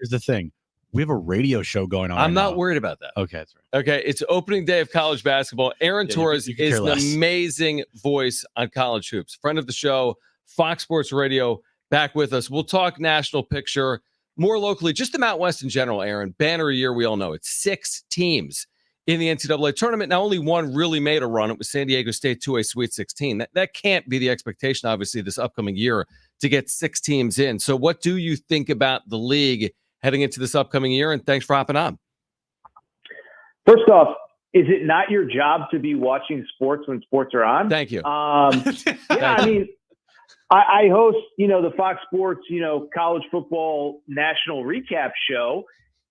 here's the thing. We have a radio show going on. I'm not worried about that. Okay, that's right. Okay, it's opening day of college basketball. Aaron Torres you could is care an less. amazing voice on college hoops. Friend of the show, Fox Sports Radio, back with us. We'll talk national picture, more locally, just the Mountain West in general, Aaron. Banner year, we all know. It's 6 teams in the NCAA tournament. Now, only one really made a run. It was San Diego State to a Sweet 16. That can't be the expectation, obviously, this upcoming year to get 6 teams in. So what do you think about the league heading into this upcoming year? And thanks for hopping on. First off, is it not your job to be watching sports when sports are on? Thank you. I mean, I host, the Fox Sports, college football national recap show.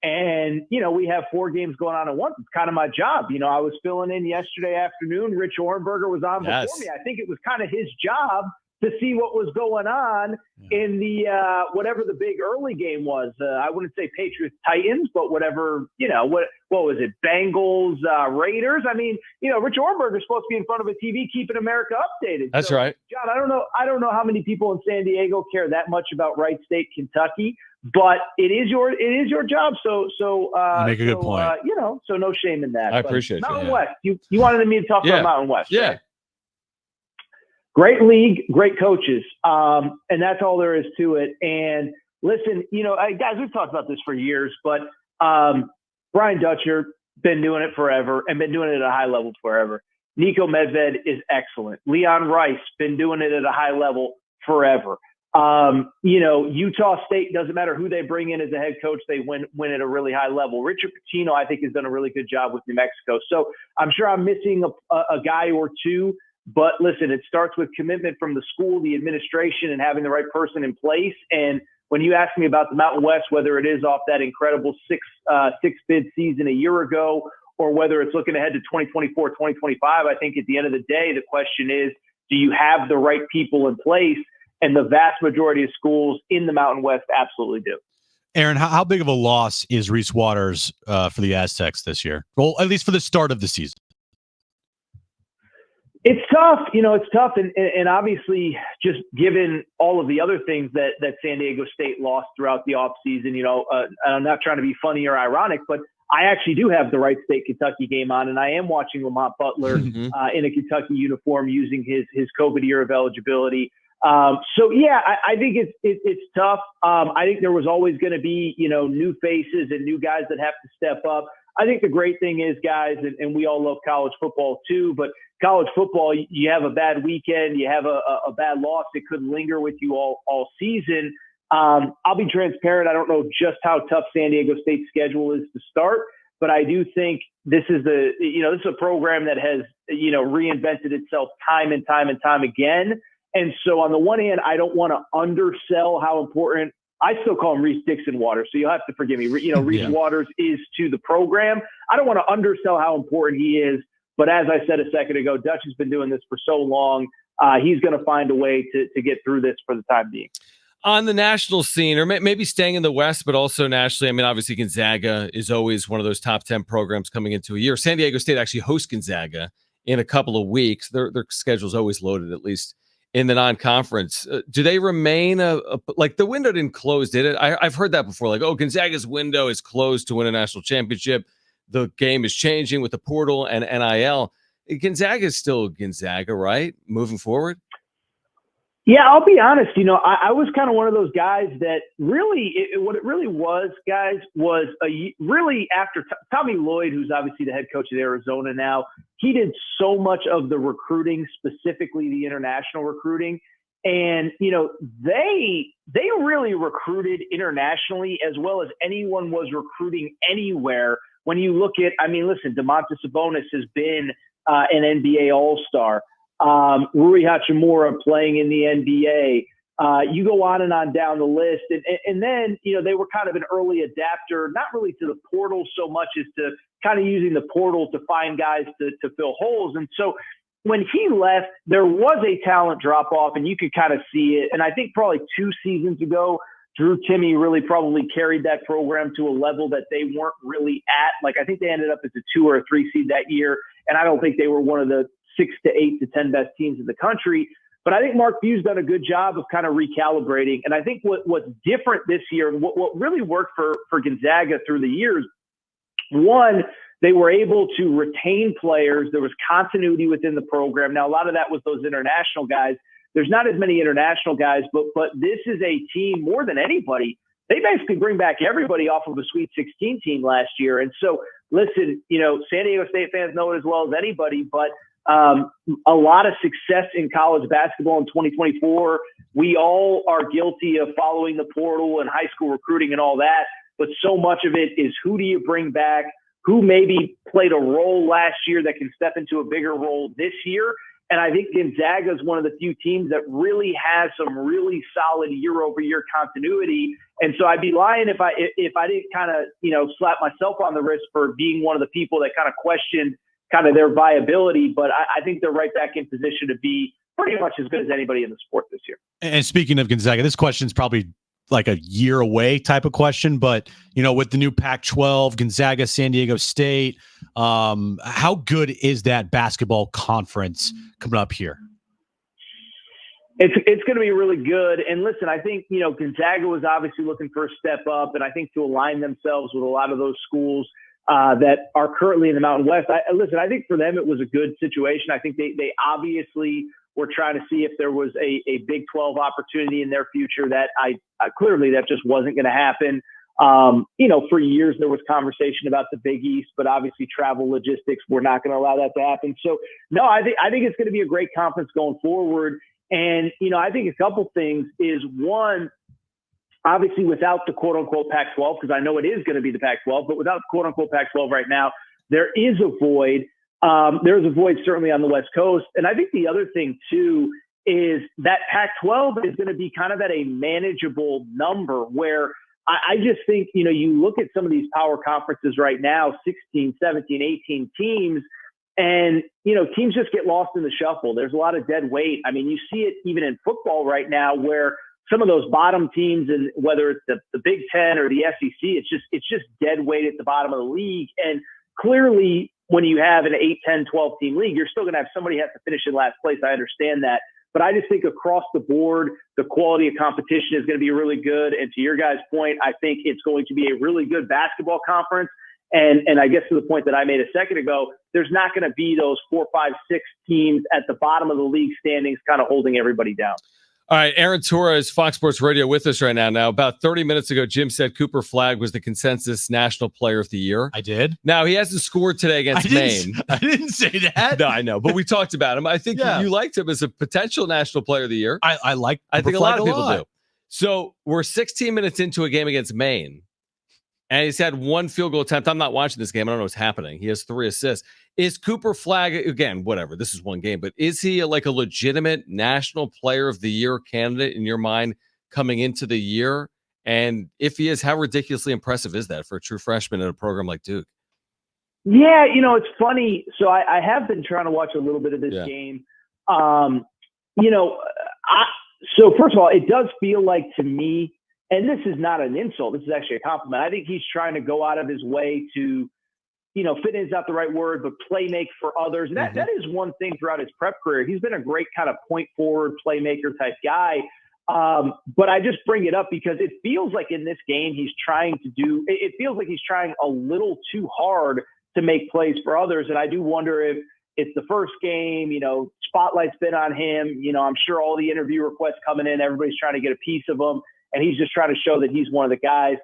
And, we have 4 games going on at once. It's kind of my job. I was filling in yesterday afternoon. Rich Orenberger was on before me. I think it was kind of his job to see what was going on in the whatever the big early game was. I wouldn't say Patriots Titans, but whatever, what was it? Bengals Raiders. I mean, Rich Orenberger is supposed to be in front of a TV keeping America updated. That's right. John, I don't know how many people in San Diego care that much about Wright State, Kentucky, but it is your job. So you make a good point. So no shame in that. I appreciate Mountain it. West. You wanted me to talk about Mountain West. Yeah. Right? Great league, great coaches, and that's all there is to it. And listen, guys, we've talked about this for years, but Brian Dutcher, been doing it forever and been doing it at a high level forever. Nico Medved is excellent. Leon Rice, been doing it at a high level forever. Utah State, doesn't matter who they bring in as a head coach, they win at a really high level. Richard Pitino, I think, has done a really good job with New Mexico. So I'm sure I'm missing a guy or two. But listen, it starts with commitment from the school, the administration, and having the right person in place. And when you ask me about the Mountain West, whether it is off that incredible six bid season a year ago, or whether it's looking ahead to 2024, 2025, I think at the end of the day, the question is, do you have the right people in place? And the vast majority of schools in the Mountain West absolutely do. Aaron, how big of a loss is Reese Waters for the Aztecs this year? Well, at least for the start of the season. It's tough, it's tough. And obviously, just given all of the other things that San Diego State lost throughout the offseason, I'm not trying to be funny or ironic, but I actually do have the Wright State Kentucky game on, and I am watching Lamont Butler in a Kentucky uniform using his COVID year of eligibility. I think it's tough. I think there was always going to be, new faces and new guys that have to step up. I think the great thing is, guys, and we all love college football too, but college football, you have a bad weekend, you have a bad loss, it could linger with you all season. I'll be transparent. I don't know just how tough San Diego State's schedule is to start, but I do think this is a program that has, reinvented itself time and time and time again. And so on the one hand, I don't want to undersell how important, I still call him Reese Dixon Waters, so you'll have to forgive me. Reese Waters is to the program. I don't want to undersell how important he is, but as I said a second ago, Dutch has been doing this for so long. He's going to find a way to get through this for the time being. On the national scene, or maybe staying in the West, but also nationally, I mean, obviously Gonzaga is always one of those top 10 programs coming into a year. San Diego State actually hosts Gonzaga in a couple of weeks. Their schedule's always loaded, at least in the non-conference. Do they remain like the window didn't close, did it? I've heard that before. Like, Gonzaga's window is closed to win a national championship. The game is changing with the portal and NIL. Gonzaga is still Gonzaga, right? Moving forward. Yeah, I'll be honest. I was kind of one of those guys that really, what it really was, guys, was really after Tommy Lloyd, who's obviously the head coach of Arizona now, he did so much of the recruiting, specifically the international recruiting. And, they really recruited internationally as well as anyone was recruiting anywhere. When you look at, listen, Domantas Sabonis has been an NBA All-Star. Rui Hachimura playing in the NBA. You go on and on down the list. And then, they were kind of an early adapter, not really to the portal so much as to kind of using the portal to find guys to fill holes. And so when he left, there was a talent drop off and you could kind of see it. And I think probably 2 seasons ago, Drew Timme really probably carried that program to a level that they weren't really at. Like, I think they ended up as a 2 or a 3 seed that year. And I don't think they were one of the 6 to 8 to 10 best teams in the country. But I think Mark Few's done a good job of kind of recalibrating. And I think what's different this year, and what really worked for Gonzaga through the years, one, they were able to retain players. There was continuity within the program. Now, a lot of that was those international guys. There's not as many international guys, but this is a team more than anybody. They basically bring back everybody off of a Sweet 16 team last year. And so, listen, San Diego State fans know it as well as anybody, but a lot of success in college basketball in 2024. We all are guilty of following the portal and high school recruiting and all that, but so much of it is who do you bring back, who maybe played a role last year that can step into a bigger role this year. And I think Gonzaga is one of the few teams that really has some really solid year-over-year continuity. And so I'd be lying if I didn't kind of, slap myself on the wrist for being one of the people that kind of questioned kind of their viability. But I think they're right back in position to be pretty much as good as anybody in the sport this year. And speaking of Gonzaga, this question is probably like a year away type of question, but with the new Pac-12, Gonzaga, San Diego State, how good is that basketball conference coming up here? It's going to be really good. And listen, I think, Gonzaga was obviously looking for a step up, and I think to align themselves with a lot of those schools that are currently in the Mountain West. I think for them, it was a good situation. I think they obviously were trying to see if there was a Big 12 opportunity in their future that clearly that just wasn't going to happen. For years there was conversation about the Big East, but obviously travel logistics were not going to allow that to happen. So no, I think it's going to be a great conference going forward. And, I think a couple things is one, obviously without the quote unquote Pac-12, because I know it is going to be the Pac-12, but without the quote unquote Pac-12 right now, there is a void. There's a void certainly on the West Coast. And I think the other thing too is that Pac-12 is going to be kind of at a manageable number where I just think, you look at some of these power conferences right now, 16, 17, 18 teams, and, teams just get lost in the shuffle. There's a lot of dead weight. I mean, you see it even in football right now where some of those bottom teams, and whether it's the Big Ten or the SEC, it's just dead weight at the bottom of the league. And clearly, when you have an 8, 10, 12 team league, you're still going to have somebody have to finish in last place. I understand that. But I just think across the board, the quality of competition is going to be really good. And to your guys' point, I think it's going to be a really good basketball conference. And I guess to the point that I made a second ago, there's not going to be those 4, 5, 6 teams at the bottom of the league standings kind of holding everybody down. All right, Aaron Torres, Fox Sports Radio with us right now. Now, about 30 minutes ago, Jim said Cooper Flagg was the consensus National Player of the Year. I did. Now, he hasn't scored today against Maine. I didn't say that. No, I know, but we talked about him. I think you liked him as a potential National Player of the Year. I think a lot of people do. So we're 16 minutes into a game against Maine, and he's had one field goal attempt. I'm not watching this game. I don't know what's happening. He has 3 assists. Is Cooper Flagg, again, whatever, this is one game, but is he a legitimate National Player of the Year candidate in your mind coming into the year? And if he is, how ridiculously impressive is that for a true freshman in a program like Duke? Yeah, it's funny. So I have been trying to watch a little bit of this game. So first of all, it does feel like to me, and this is not an insult, this is actually a compliment. I think he's trying to go out of his way to, fit in is not the right word, but play make for others. And that is one thing throughout his prep career. He's been a great kind of point forward playmaker type guy. But I just bring it up because it feels like in this game, it feels like he's trying a little too hard to make plays for others. And I do wonder if it's the first game, spotlight's been on him. I'm sure all the interview requests coming in, everybody's trying to get a piece of him. And he's just trying to show that he's one of the guys.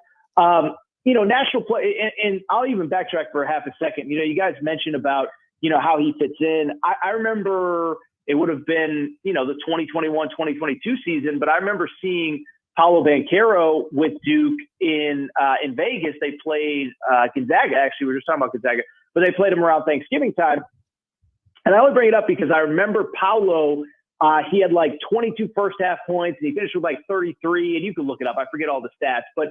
National play, and I'll even backtrack for a half a second. You guys mentioned about, how he fits in. I remember it would have been, the 2021-2022 season, but I remember seeing Paolo Banchero with Duke in Vegas. They played Gonzaga. Actually, we were just talking about Gonzaga, but they played him around Thanksgiving time. And I would bring it up because I remember Paolo, he had 22 first half points and he finished with 33, and you can look it up. I forget all the stats, but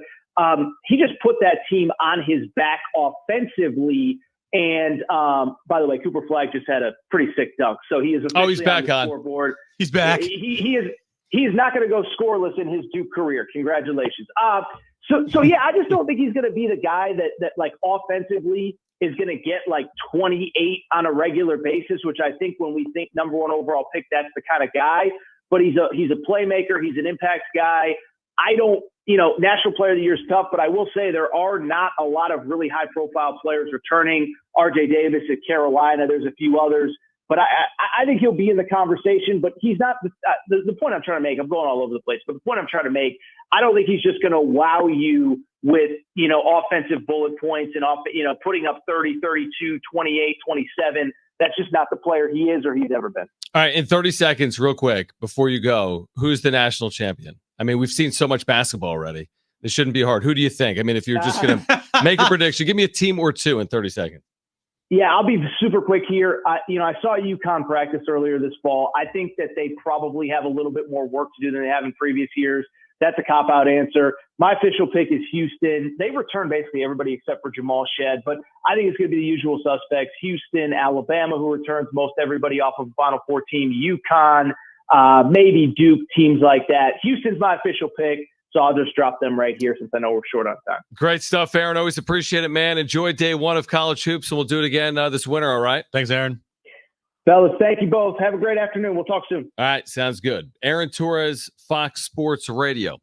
he just put that team on his back offensively. And by the way, Cooper Flagg just had a pretty sick dunk. So he is officially he's back on the scoreboard. He's back. He is not going to go scoreless in his Duke career. Congratulations. So yeah, I just don't think he's going to be the guy that offensively is going to get 28 on a regular basis, which I think when we think number 1 overall pick, that's the kind of guy. but he's a playmaker. He's an impact guy. National Player of the Year is tough, but I will say there are not a lot of really high-profile players returning. R.J. Davis at Carolina. There's a few others. But I think he'll be in the conversation, but he's not the point I'm trying to make. I'm going all over the place, but the point I'm trying to make, I don't think he's just going to wow you with, offensive bullet points and putting up 30, 32, 28, 27. That's just not the player he is or he's ever been. All right. In 30 seconds, real quick, before you go, who's the national champion? I mean, we've seen so much basketball already. This shouldn't be hard. Who do you think? I mean, if you're just going to make a prediction, give me a team or two in 30 seconds. Yeah, I'll be super quick here. I saw UConn practice earlier this fall. I think that they probably have a little bit more work to do than they have in previous years. That's a cop-out answer. My official pick is Houston. They return basically everybody except for Jamal Shedd, but I think it's going to be the usual suspects. Houston, Alabama, who returns most everybody off of Final Four team, UConn, maybe Duke, teams like that. Houston's my official pick. So I'll just drop them right here since I know we're short on time. Great stuff, Aaron. Always appreciate it, man. Enjoy day one of college hoops, and we'll do it again this winter, all right? Thanks, Aaron. Fellas, thank you both. Have a great afternoon. We'll talk soon. All right, sounds good. Aaron Torres, Fox Sports Radio.